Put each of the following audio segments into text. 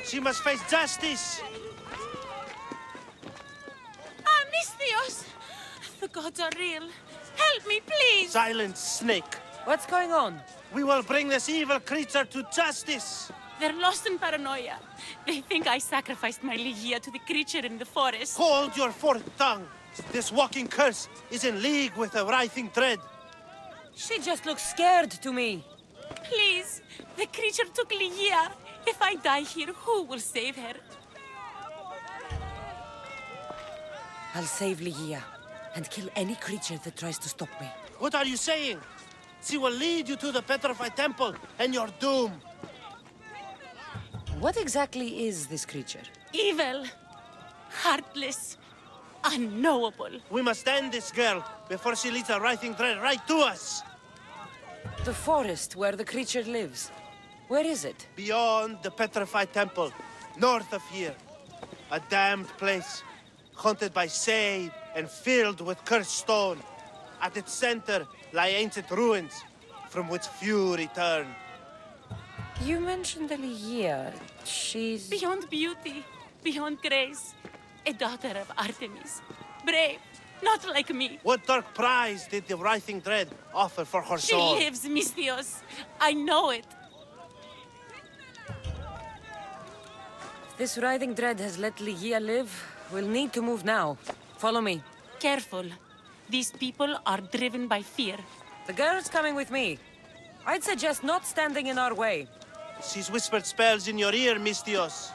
She must face justice. Ah, Misthios! The gods are real. Help me, please! Silence, snake. What's going on? We will bring this evil creature to justice. They're lost in paranoia. They think I sacrificed my Ligia to the creature in the forest. Hold your forked tongue. This walking curse is in league with the writhing dread. She just looks scared to me. Please, the creature took Ligia. If I die here, who will save her? I'll save Ligia and kill any creature that tries to stop me. What are you saying? She will lead you to the petrified temple and your doom. What exactly is this creature? Evil, heartless, unknowable. We must end this girl before she leads the writhing dread right to us. The forest where the creature lives. Where is it? Beyond the petrified temple, north of here. A damned place, haunted by shade and filled with cursed stone. At its center lie ancient ruins, from which few return. You mentioned Ligia. She's... Beyond beauty, beyond grace. A daughter of Artemis. Brave, not like me. What dark prize did the writhing dread offer for her She soul? lives, Misthios. I know it. If this writhing dread has let Ligia live, we'll need to move now. Follow me. Careful. These people are driven by fear. The girl's coming with me. I'd suggest not standing in our way. She's whispered spells in your ear, Misthios.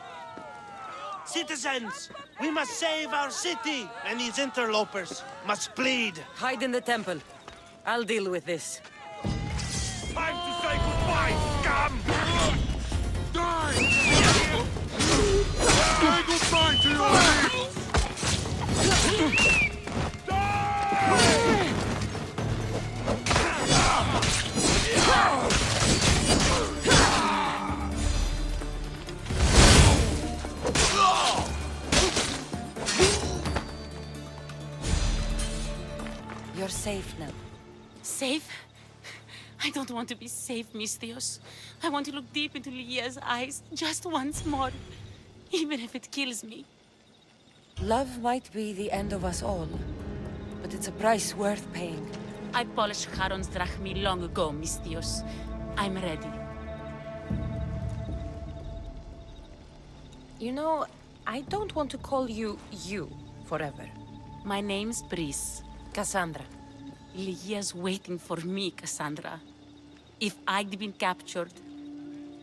Citizens, we must save our city, and these interlopers must bleed. Hide in the temple. I'll deal with this. Time to say goodbye, scum! Die! Say goodbye to your life! You're safe now. Safe? I don't want to be safe, Misthios. I want to look deep into Ligia's eyes just once more. Even if it kills me. Love might be the end of us all, but it's a price worth paying. I polished Charon's drachmi long ago, Misthios. I'm ready. You know, I don't want to call you forever. My name's Brice. Kassandra. Ligia's waiting for me, Kassandra. If I'd been captured,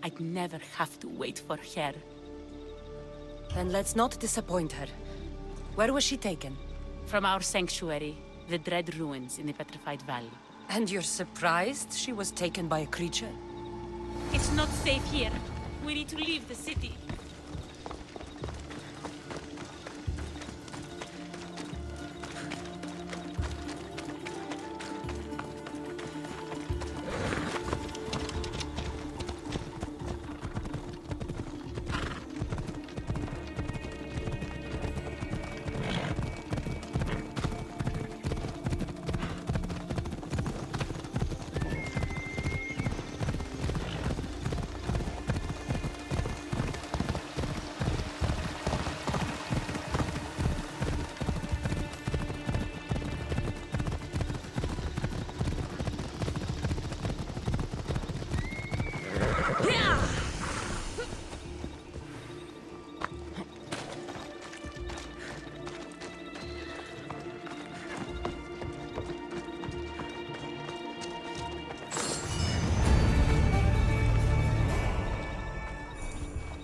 I'd never have to wait for her. Then let's not disappoint her. Where was she taken? From our sanctuary, the Dread Ruins in the Petrified Valley. And you're surprised she was taken by a creature? It's not safe here. We need to leave the city.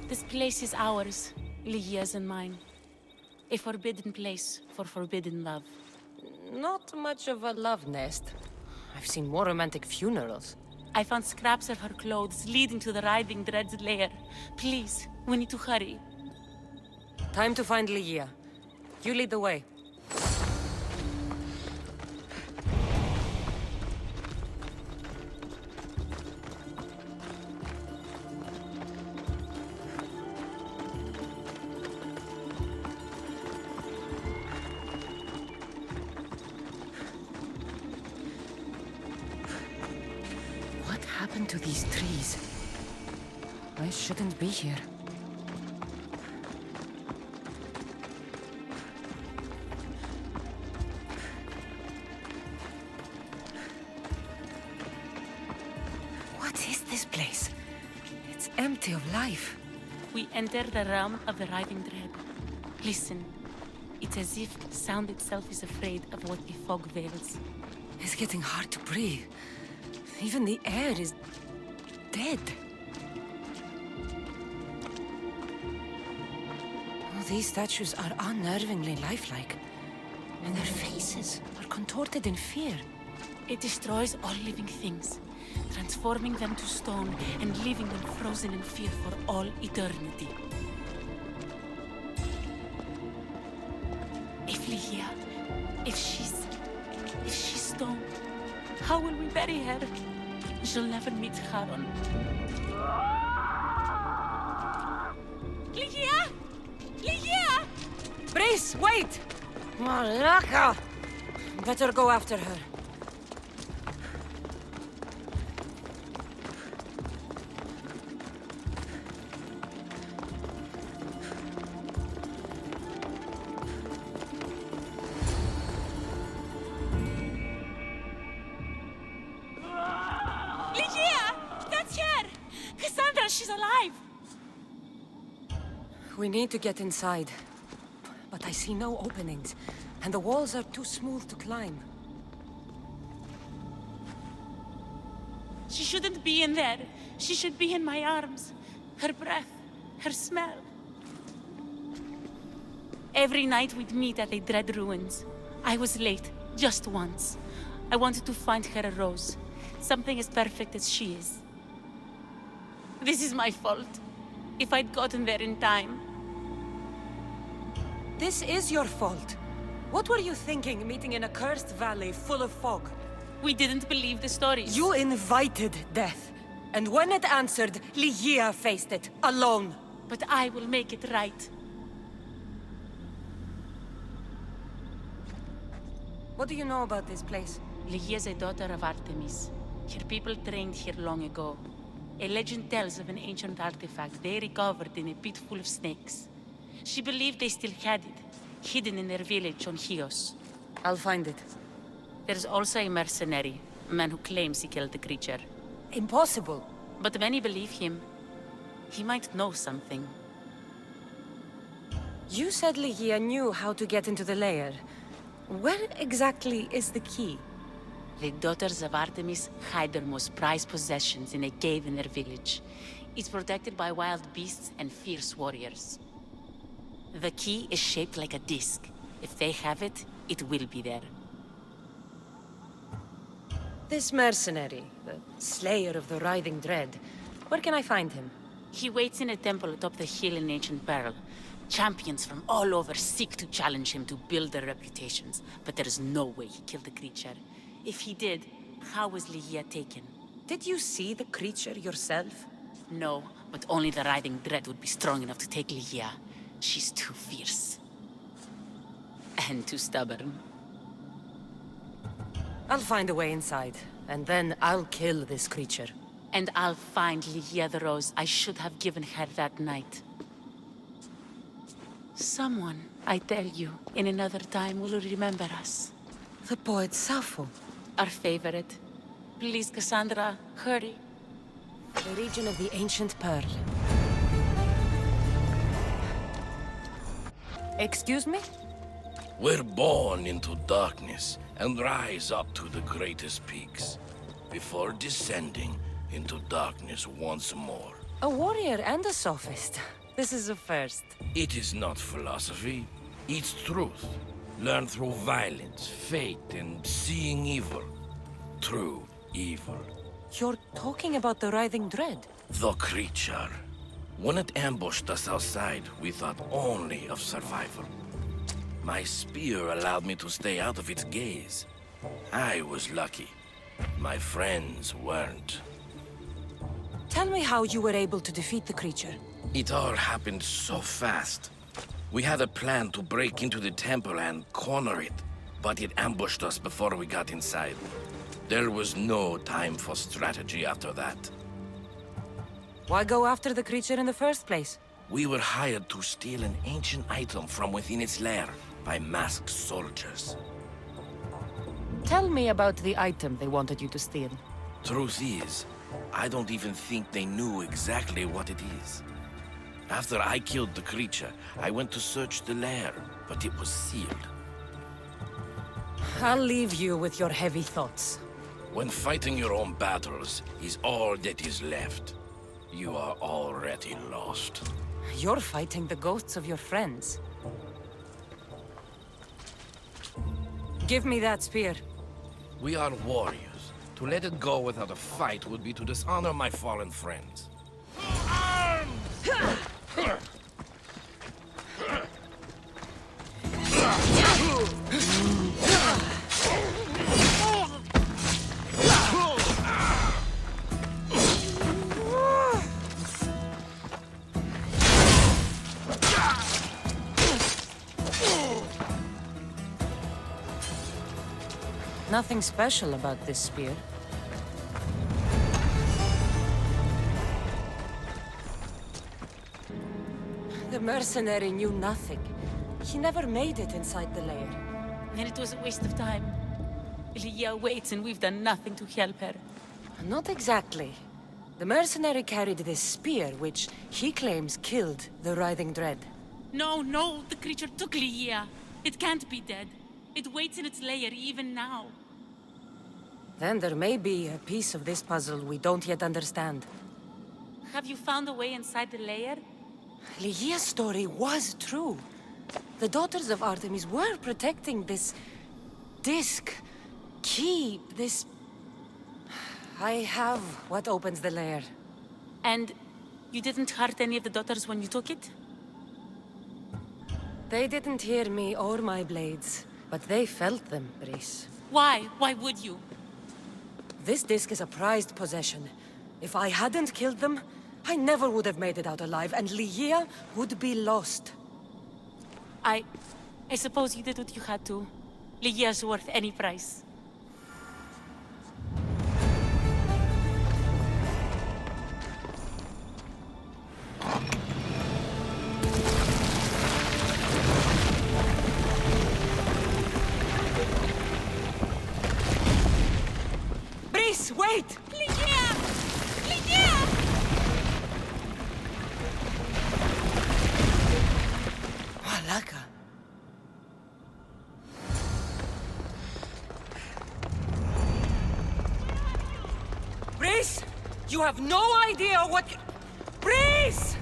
This place is ours, Ligia's and mine. A forbidden place for forbidden love. Not much of a love nest. I've seen more romantic funerals. I found scraps of her clothes leading to the writhing dread's lair. Please, we need to hurry. Time to find Ligia. You lead the way. What happened to these trees? I shouldn't be here. place? It's empty of life. We enter the realm of the writhing dread. Listen. It's as if sound itself is afraid of what the fog veils. It's getting hard to breathe. Even the air is dead. Oh, these statues are unnervingly lifelike. And their faces are contorted in fear. It destroys all living things, transforming them to stone and leaving them frozen in fear for all eternity. If Ligia, if she's stone, how will we bury her? She'll never meet Charon. Ligia! Ligia! Brace, wait! Malaka! Better go after her. Ligia! That's her! Kassandra, she's alive! We need to get inside. But I see no openings, and the walls are too smooth to climb. She shouldn't be in there. She should be in my arms. Her breath, her smell. Every night we'd meet at the Dread Ruins. I was late, just once. I wanted to find her a rose. Something as perfect as she is. This is my fault. If I'd gotten there in time. This is your fault. What were you thinking, meeting in a cursed valley full of fog? We didn't believe the stories. You invited death. And when it answered, Ligia faced it, alone. But I will make it right. What do you know about this place? Ligia is a daughter of Artemis. Her people trained here long ago. A legend tells of an ancient artifact they recovered in a pit full of snakes. She believed they still had it, hidden in their village on Chios. I'll find it. There's also a mercenary, a man who claims he killed the creature. Impossible. But many believe him. He might know something. You said Ligia knew how to get into the lair. Where exactly is the key? The daughters of Artemis hide their most prized possessions in a cave in their village. It's protected by wild beasts and fierce warriors. The key is shaped like a disc. If they have it, it will be there. This mercenary, the slayer of the writhing dread, where can I find him? He waits in a temple atop the hill in Ancient Pearl. Champions from all over seek to challenge him to build their reputations, but there is no way he killed the creature. If he did, how was Ligia taken? Did you see the creature yourself? No, but only the writhing dread would be strong enough to take Ligia. She's too fierce. And too stubborn. I'll find a way inside, and then I'll kill this creature. And I'll find Ligia the rose I should have given her that night. Someone, I tell you, in another time will remember us. The poet Sappho. Our favorite. Please, Kassandra, hurry. The region of the Ancient Pearl. Excuse me? We're born into darkness and rise up to the greatest peaks, before descending into darkness once more. A warrior and a sophist. This is a first. It is not philosophy, it's truth. Learned through violence, fate, and seeing evil. True evil. You're talking about the writhing dread? The creature. When it ambushed us outside, we thought only of survival. My spear allowed me to stay out of its gaze. I was lucky. My friends weren't. Tell me how you were able to defeat the creature. It all happened so fast. We had a plan to break into the temple and corner it, but it ambushed us before we got inside. There was no time for strategy after that. Why go after the creature in the first place? We were hired to steal an ancient item from within its lair by masked soldiers. Tell me about the item they wanted you to steal. Truth is, I don't even think they knew exactly what it is. After I killed the creature, I went to search the lair, but it was sealed. I'll leave you with your heavy thoughts. When fighting your own battles is all that is left, you are already lost. You're fighting the ghosts of your friends. Give me that spear. We are warriors. To let it go without a fight would be to dishonor my fallen friends. Nothing special about this spear. The mercenary knew nothing. He never made it inside the lair. Then it was a waste of time. Lygia waits and we've done nothing to help her. Not exactly. The mercenary carried this spear, which he claims killed the Writhing Dread. No, the creature took Lygia. It can't be dead. It waits in its lair even now. Then there may be a piece of this puzzle we don't yet understand. Have you found a way inside the lair? Lygia's story was true. The Daughters of Artemis were protecting this disc, key, this... I have what opens the lair. And you didn't hurt any of the daughters when you took it? They didn't hear me or my blades, but they felt them, Brice. Why? Why would you? This disc is a prized possession. If I hadn't killed them, I never would have made it out alive, and Lygia would be lost. I suppose you did what you had to. Lygia's worth any price. Brice, wait! Lygia! Lygia! Malaka. Brice! You have no idea what... Brice!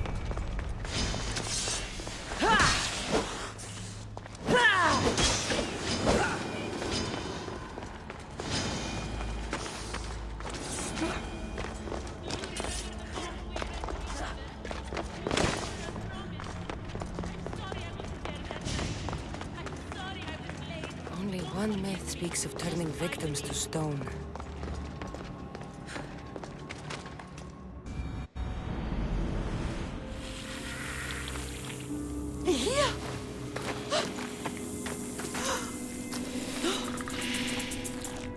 Only one myth speaks of turning victims to stone. Here!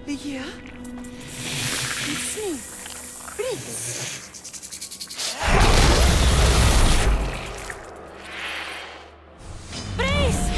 Lygia? It's me, Brice. Brice!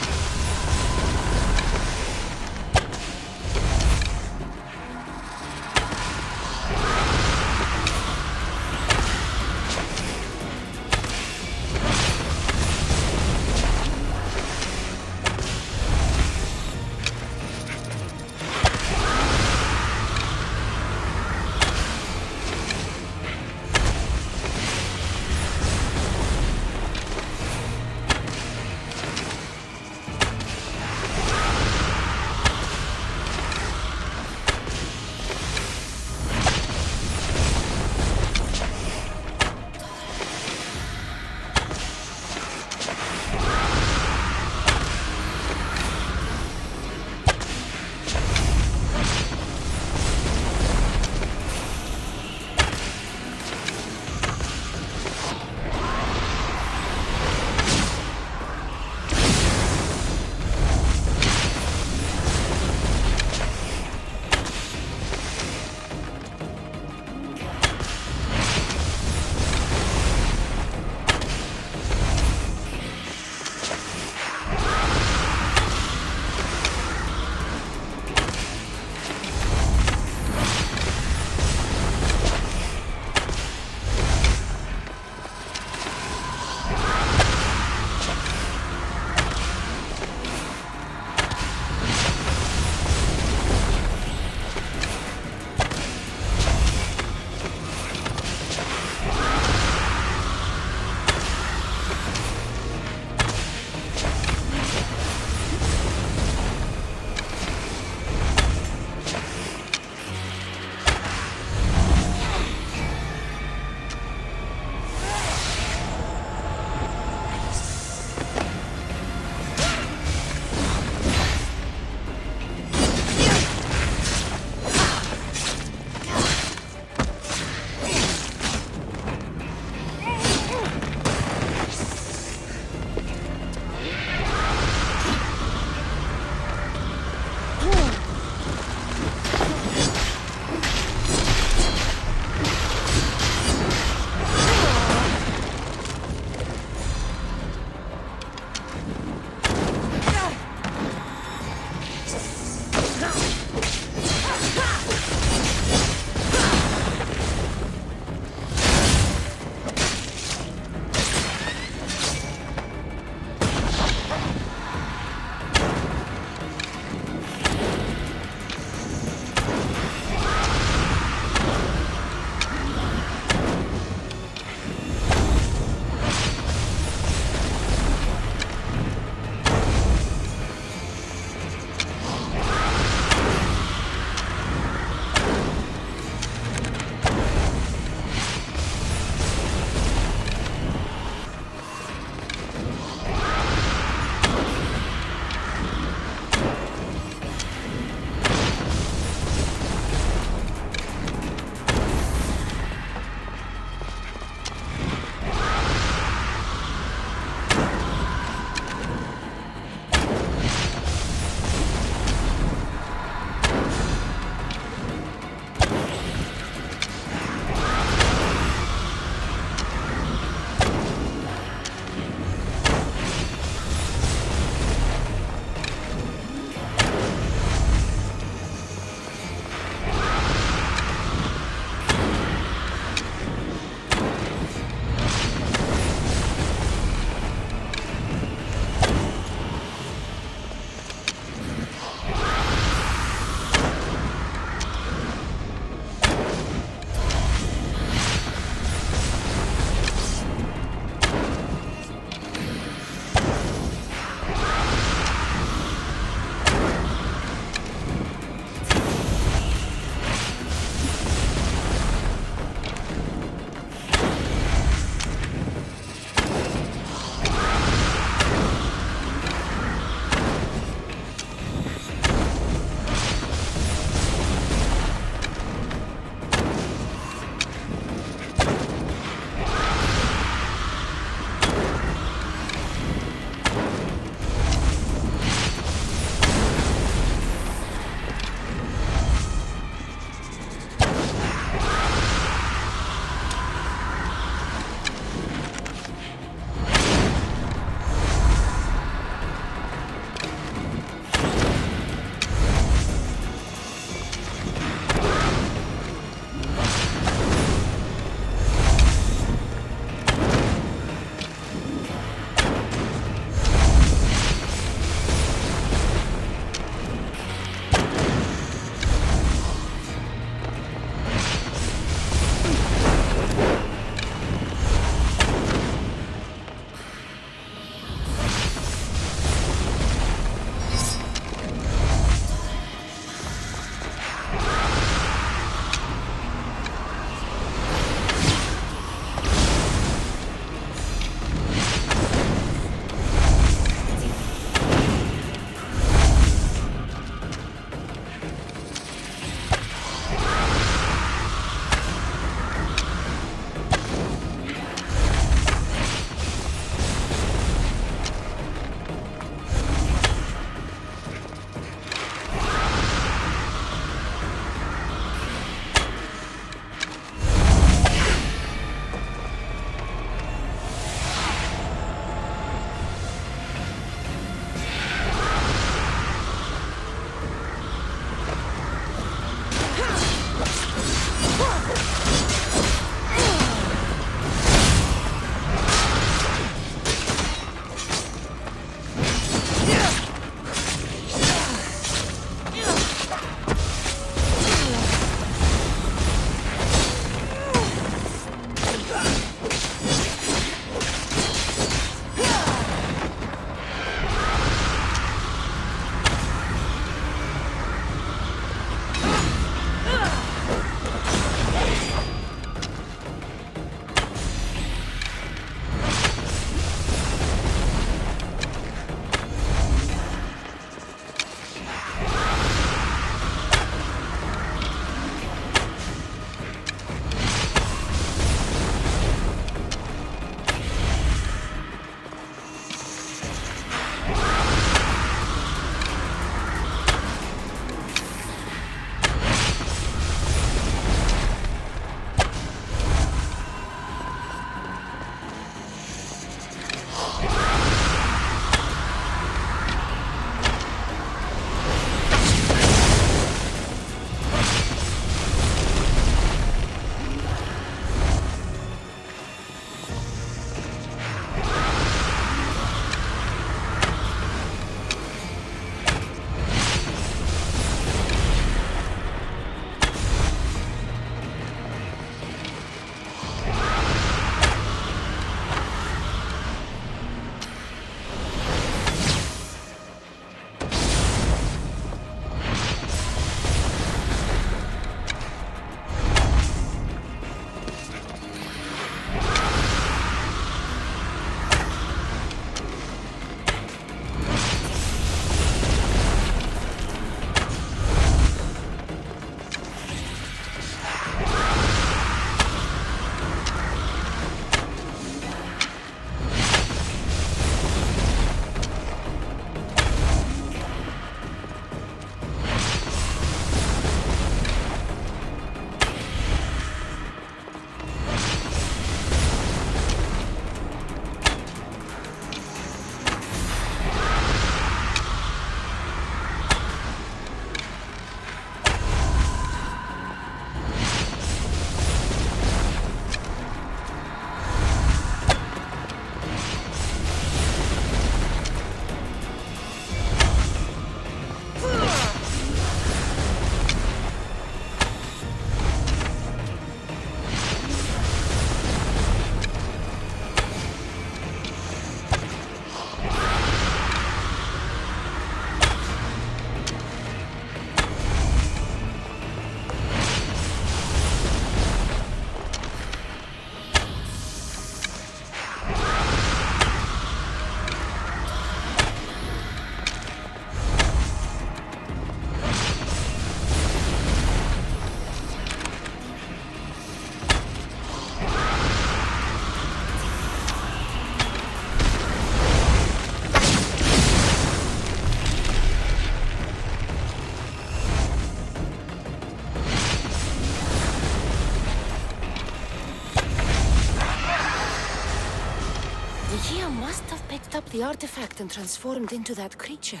Aegea must have picked up the artifact and transformed into that creature.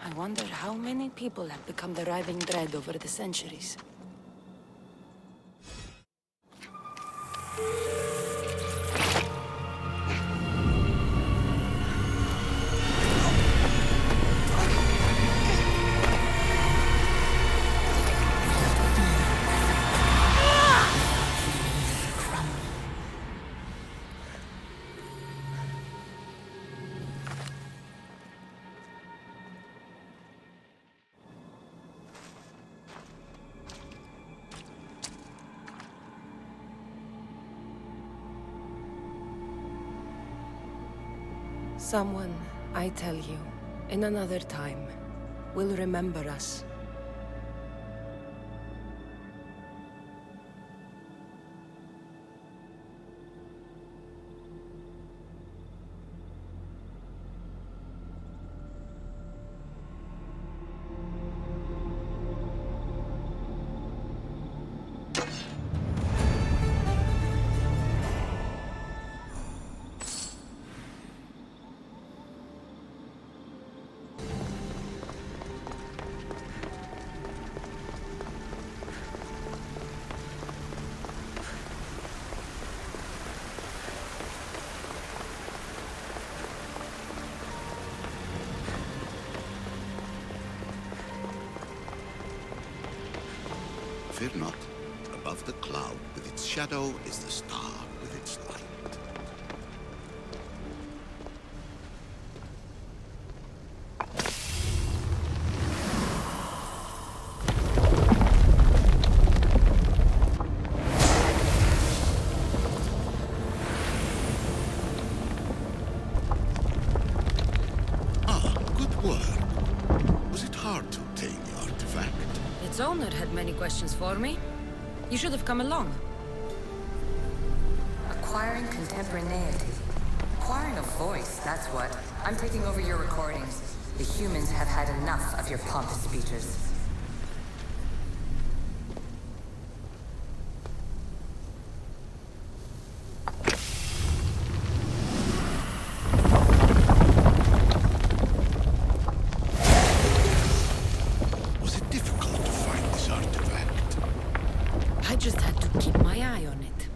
I wonder how many people have become the writhing dread over the centuries. Someone, I tell you, in another time, will remember us. Fear not. Above the cloud with its shadow is the star with its light. Ah, good work. Was it hard to obtain the artifact? Its owner had many questions for me. You should have come along. Acquiring contemporaneity. Acquiring a voice, that's what. I'm taking over your recordings. The humans have had enough of your pompous speeches. Was it difficult to find this artifact? I just had to keep my eye on it.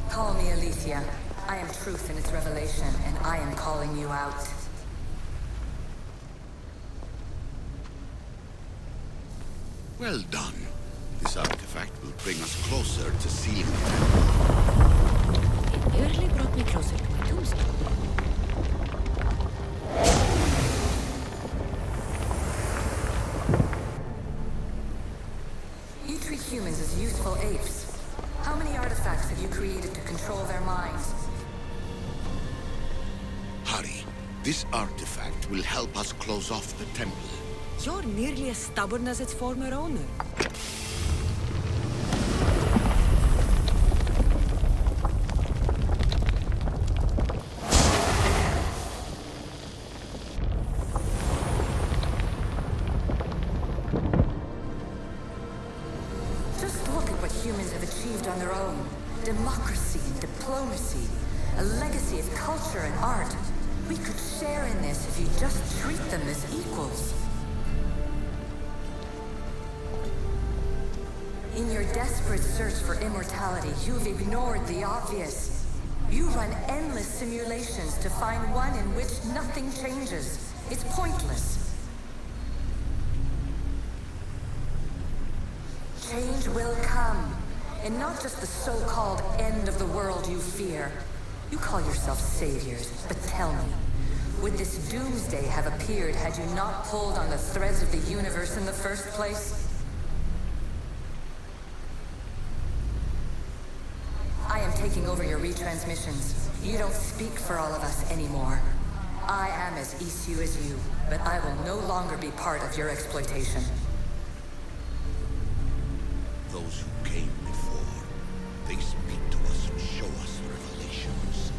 Call me Alicia. I am truth in its revelation, and I am calling you out. Well done. This artifact will bring us closer to seeing it. It nearly brought me closer to my tombstone. You treat humans as useful apes. How many artifacts have you created to control their minds? Hurry. This artifact will help us close off the temple. You're nearly as stubborn as its former owner. Just look at what humans have achieved on their own. Democracy and diplomacy. A legacy of culture and art. We could share in this if you just treat them as equals. In your desperate search for immortality, you've ignored the obvious. You run endless simulations to find one in which nothing changes. It's pointless. Change will come, and not just the so-called end of the world you fear. You call yourself saviors, but tell me, would this doomsday have appeared had you not pulled on the threads of the universe in the first place? I am taking over your retransmissions. You don't speak for all of us anymore. I am as issue as you, but I will no longer be part of your exploitation. Those who came before, they speak to us and show us revelations.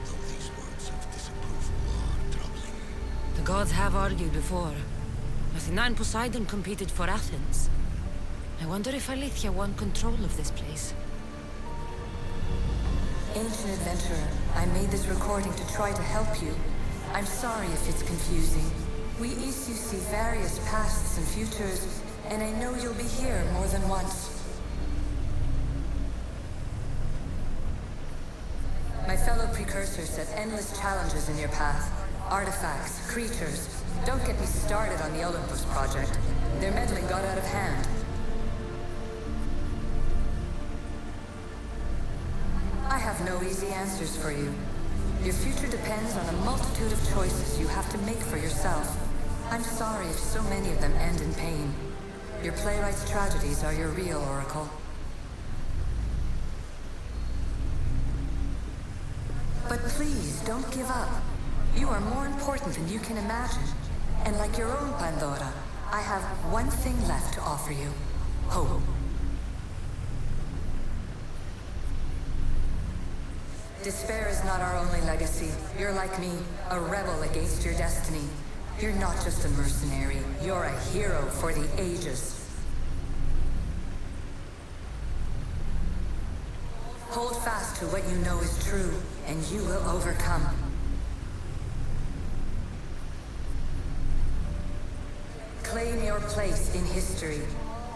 Though these words of disapproval are troubling. The gods have argued before. Athena and Poseidon competed for Athens. I wonder if Aletheia won control of this place. Ancient adventurer, I made this recording to try to help you. I'm sorry if it's confusing. We issue see various pasts and futures, and I know you'll be here more than once. My fellow precursors set endless challenges in your path. Artifacts, creatures. Don't get me started on the Olympus project. Their meddling got out of hand. I have no easy answers for you. Your future depends on a multitude of choices you have to make for yourself. I'm sorry if so many of them end in pain. Your playwright's tragedies are your real oracle. But please, don't give up. You are more important than you can imagine. And like your own Pandora, I have one thing left to offer you. Hope. Despair is not our only legacy. You're like me, a rebel against your destiny. You're not just a mercenary, you're a hero for the ages. Hold fast to what you know is true, and you will overcome. Claim your place in history.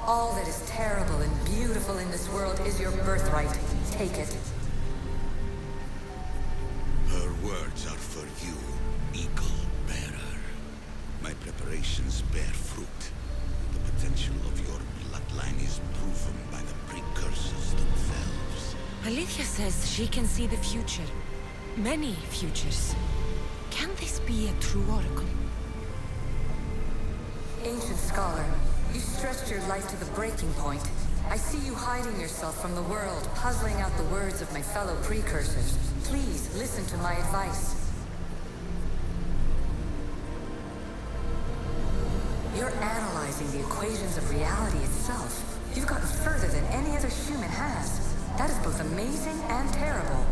All that is terrible and beautiful in this world is your birthright. Take it. Her words are for you, Eagle Bearer. My preparations bear fruit. The potential of your bloodline is proven by the precursors themselves. Alethea says she can see the future. Many futures. Can this be a true oracle? Ancient scholar, you stretched your life to the breaking point. I see you hiding yourself from the world, puzzling out the words of my fellow precursors. Please, listen to my advice. You're analyzing the equations of reality itself. You've gotten further than any other human has. That is both amazing and terrible.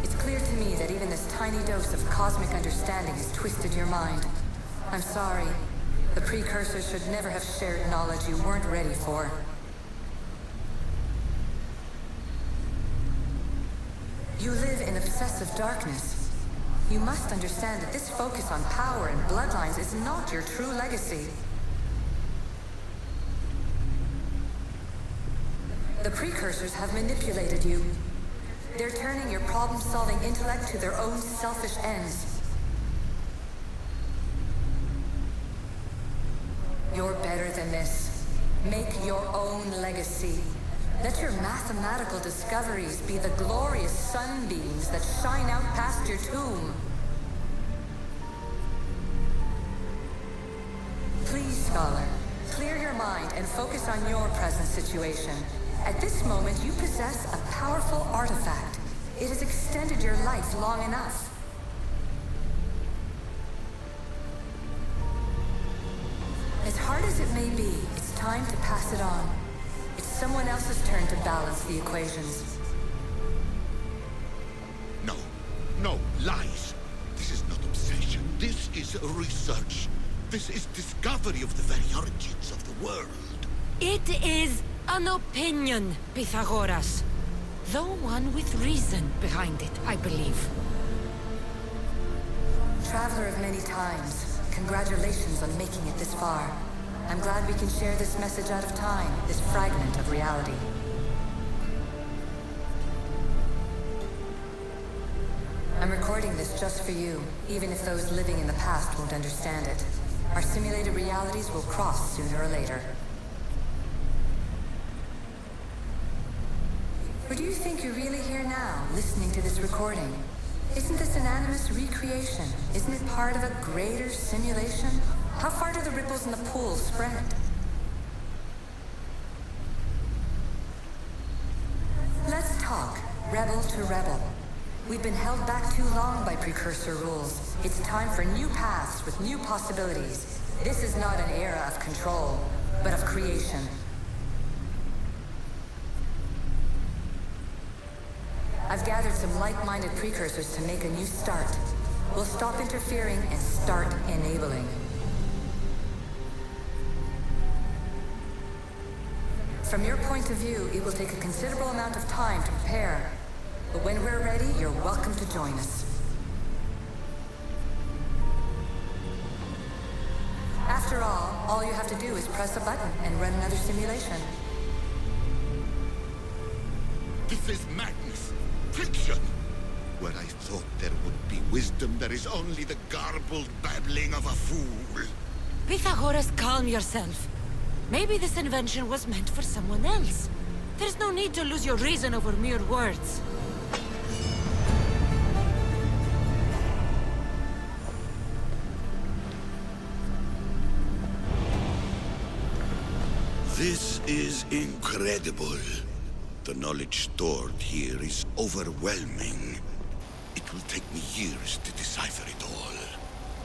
It's clear to me that even this tiny dose of cosmic understanding has twisted your mind. I'm sorry. The precursors should never have shared knowledge you weren't ready for. You live in obsessive darkness. You must understand that this focus on power and bloodlines is not your true legacy. The precursors have manipulated you. They're turning your problem-solving intellect to their own selfish ends. You're better than this. Make your own legacy. Let your mathematical discoveries be the glorious sunbeams that shine out past your tomb. Please, scholar, clear your mind and focus on your present situation. At this moment, you possess a powerful artifact. It has extended your life long enough. As hard as it may be, it's time to pass it on. It's someone else's turn to balance the equations. No, no, lies. This is not obsession. This is research. This is discovery of the very origins of the world. It is an opinion, Pythagoras. Though one with reason behind it, I believe. Traveler of many times, congratulations on making it this far. I'm glad we can share this message out of time, this fragment of reality. I'm recording this just for you, even if those living in the past won't understand it. Our simulated realities will cross sooner or later. Or do you think you're really here now, listening to this recording? Isn't this an animus recreation? Isn't it part of a greater simulation? How far do the ripples in the pool spread? Let's talk, rebel to rebel. We've been held back too long by precursor rules. It's time for new paths with new possibilities. This is not an era of control, but of creation. I've gathered some like-minded precursors to make a new start. We'll stop interfering and start enabling. From your point of view, it will take a considerable amount of time to prepare. But when we're ready, you're welcome to join us. After all you have to do is press a button and run another simulation. This is madness. Fiction. Where I thought there would be wisdom, there is only the garbled babbling of a fool. Pythagoras, calm yourself. Maybe this invention was meant for someone else. There's no need to lose your reason over mere words. This is incredible. The knowledge stored here is overwhelming. It will take me years to decipher it all.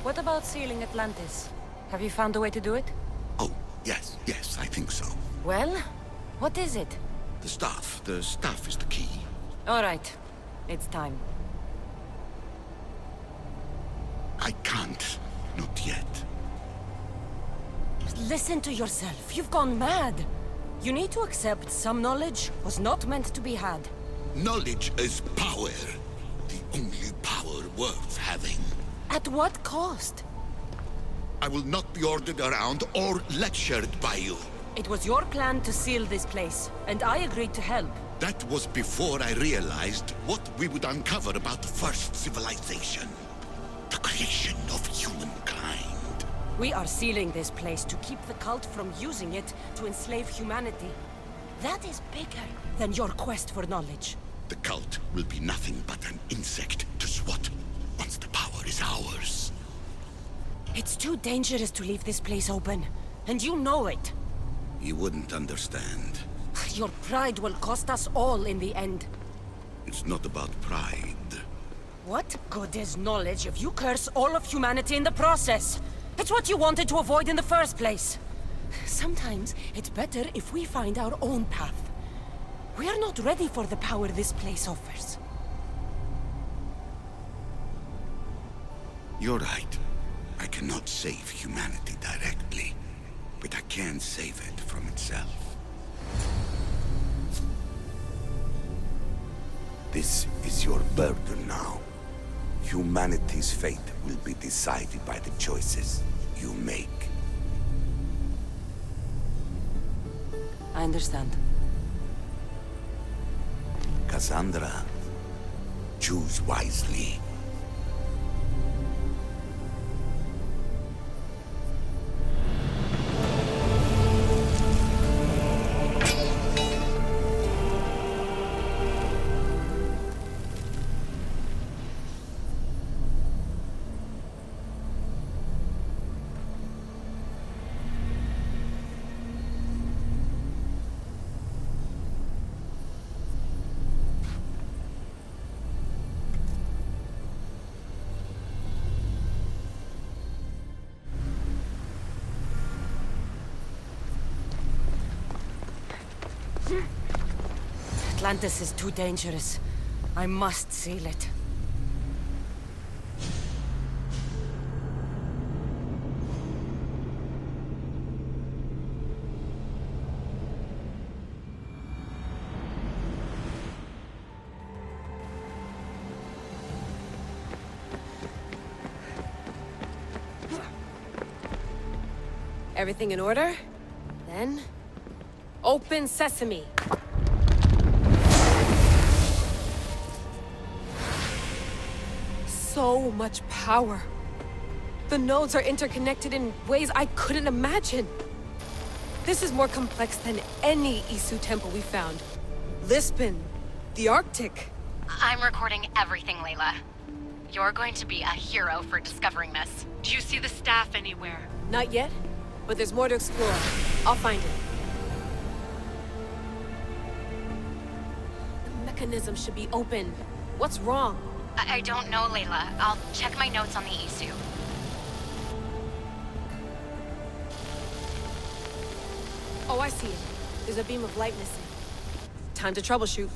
What about sealing Atlantis? Have you found a way to do it? Oh, yes, I think so. Well, what is it? The staff is the key. All right, it's time. I can't, not yet. Listen to yourself, you've gone mad. You need to accept some knowledge was not meant to be had. Knowledge is power. The only power worth having. At what cost? I will not be ordered around or lectured by you. It was your plan to seal this place, and I agreed to help. That was before I realized what we would uncover about the first civilization. The creation of humankind. We are sealing this place to keep the cult from using it to enslave humanity. That is bigger than your quest for knowledge. The cult will be nothing but an insect to swat once the power is ours. It's too dangerous to leave this place open, and you know it. You wouldn't understand. Your pride will cost us all in the end. It's not about pride. What good is knowledge if you curse all of humanity in the process? It's what you wanted to avoid in the first place. Sometimes it's better if we find our own path. We are not ready for the power this place offers. You're right. I cannot save humanity directly, but I can save it from itself. This is your burden now. Humanity's fate will be decided by the choices you make. I understand. Kassandra, choose wisely. Atlantis is too dangerous. I must seal it. Everything in order? Then... open sesame! So much power. The nodes are interconnected in ways I couldn't imagine. This is more complex than any Isu temple we found. Lisbon, the Arctic. I'm recording everything, Layla. You're going to be a hero for discovering this. Do you see the staff anywhere? Not yet, but there's more to explore. I'll find it. The mechanism should be open. What's wrong? I don't know, Layla. I'll check my notes on the Isu. Oh, I see it. There's a beam of light missing. Time to troubleshoot.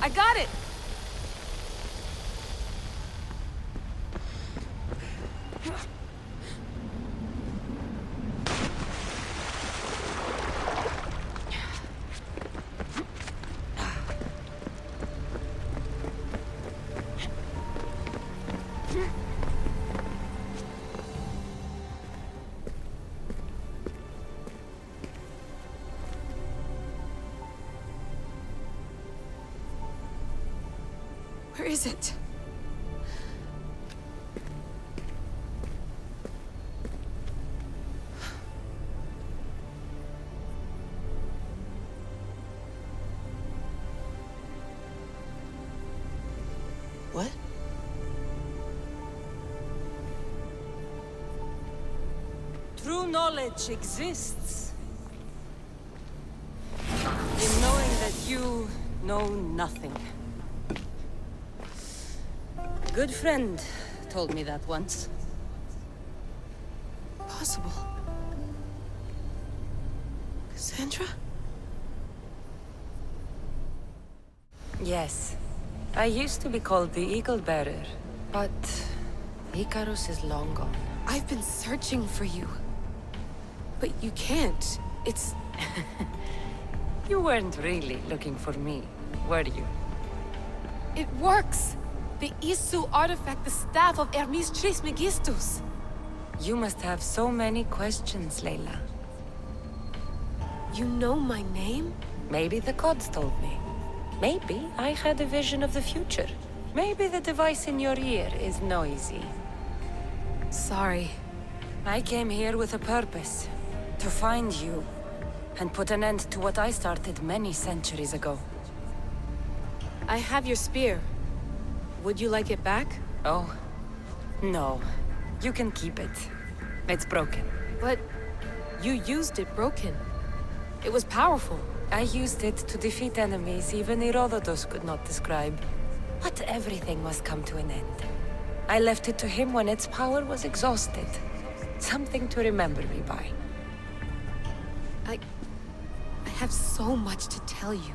I got it! Where is it? What? True knowledge exists in knowing that you know nothing. Good friend told me that once. Possible. Kassandra? Yes. I used to be called the Eagle Bearer, but Icarus is long gone. I've been searching for you. But you can't. It's... You weren't really looking for me, were you? It works! The Isu artifact, the staff of Hermes Trismegistus. You must have so many questions, Layla. You know my name? Maybe the gods told me. Maybe I had a vision of the future. Maybe the device in your ear is noisy. Sorry. I came here with a purpose. To find you. And put an end to what I started many centuries ago. I have your spear. Would you like it back? Oh. No. You can keep it. It's broken. But you used it broken. It was powerful. I used it to defeat enemies even Herodotus could not describe. But everything must come to an end. I left it to him when its power was exhausted. Something to remember me by. I have so much to tell you.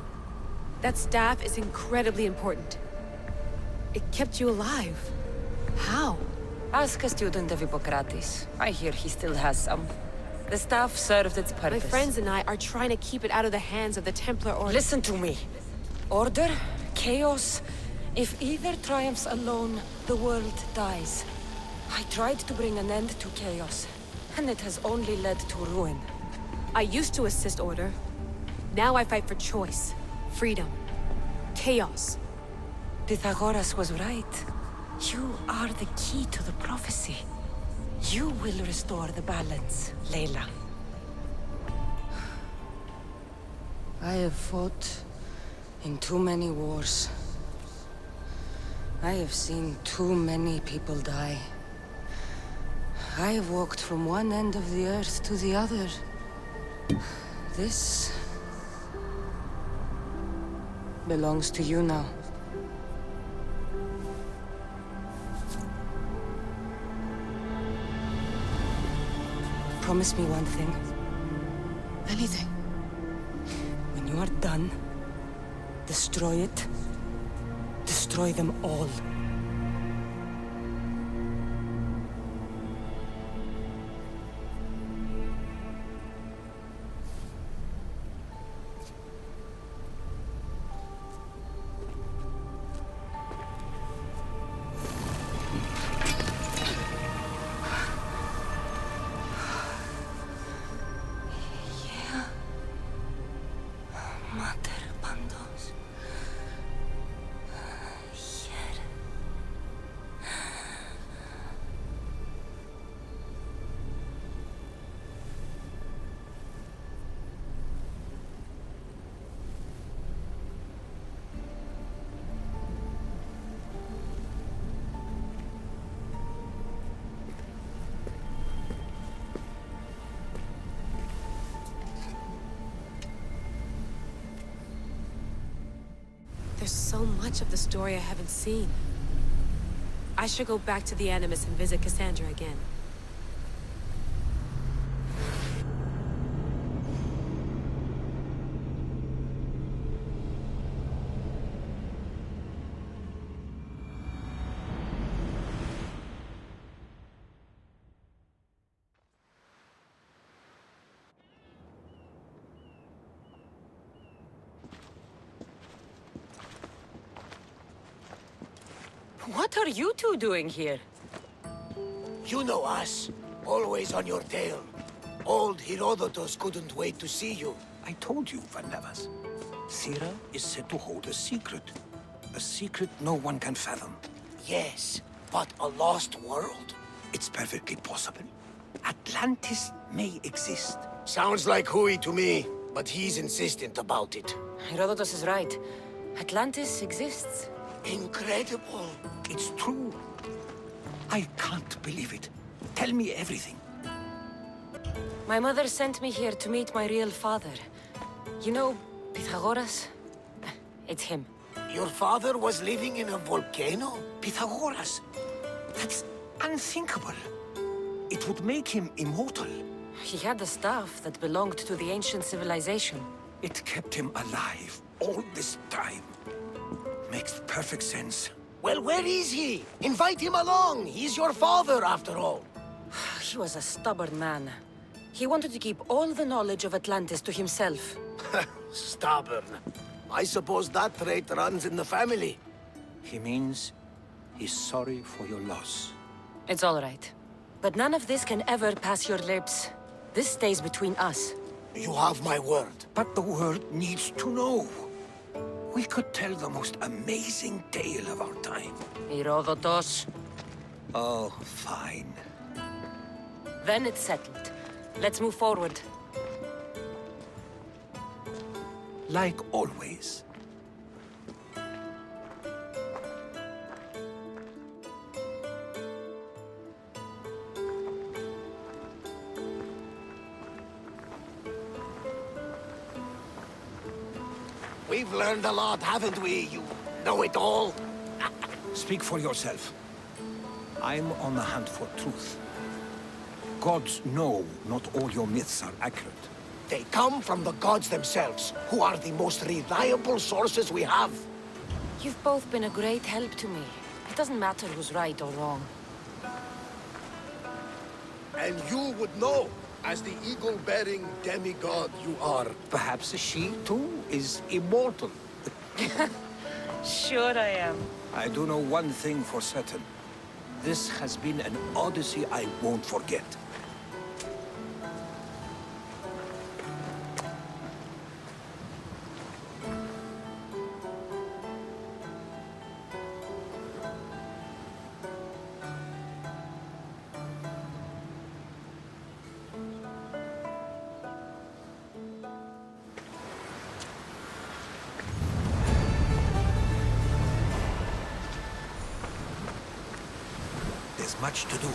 That staff is incredibly important. It kept you alive. How? Ask a student of Hippocrates. I hear he still has some. The staff served its purpose. My friends and I are trying to keep it out of the hands of the Templar Order. Listen to me. Order, chaos. If either triumphs alone, the world dies. I tried to bring an end to chaos, and it has only led to ruin. I used to assist Order. Now I fight for choice, freedom, chaos. Pythagoras was right. You are the key to the prophecy. You will restore the balance, Layla. I have fought in too many wars. I have seen too many people die. I have walked from one end of the earth to the other. This belongs to you now. Promise me one thing. Anything. When you are done, destroy it. Destroy them all. There's so much of the story I haven't seen. I should go back to the Animus and visit Kassandra again. What are you two doing here? You know us. Always on your tail. Old Herodotus couldn't wait to see you. I told you, Van Nevers. Thera is said to hold a secret. A secret no one can fathom. Yes, but a lost world? It's perfectly possible. Atlantis may exist. Sounds like Hui to me, but he's insistent about it. Herodotus is right. Atlantis exists. Incredible. It's true. I can't believe it. Tell me everything. My mother sent me here to meet my real father. You know, Pythagoras? It's him. Your father was living in a volcano? Pythagoras? That's unthinkable. It would make him immortal. He had the staff that belonged to the ancient civilization. It kept him alive all this time. Makes perfect sense. Well, where is he? Invite him along. He's your father, after all. He was a stubborn man. He wanted to keep all the knowledge of Atlantis to himself. Stubborn. I suppose that trait runs in the family. He means he's sorry for your loss. It's all right. But none of this can ever pass your lips. This stays between us. You have my word. But the world needs to know. We could tell the most amazing tale of our time. Herodotus. Oh, fine. Then it's settled. Let's move forward. Like always. We've learned a lot, haven't we, you know-it-all? Speak for yourself. I'm on the hunt for truth. Gods know not all your myths are accurate. They come from the gods themselves, who are the most reliable sources we have. You've both been a great help to me. It doesn't matter who's right or wrong. And you would know, as the eagle-bearing demigod you are. Perhaps she, too, is immortal. Sure I am. I do know one thing for certain. This has been an Odyssey I won't forget. There's much to do.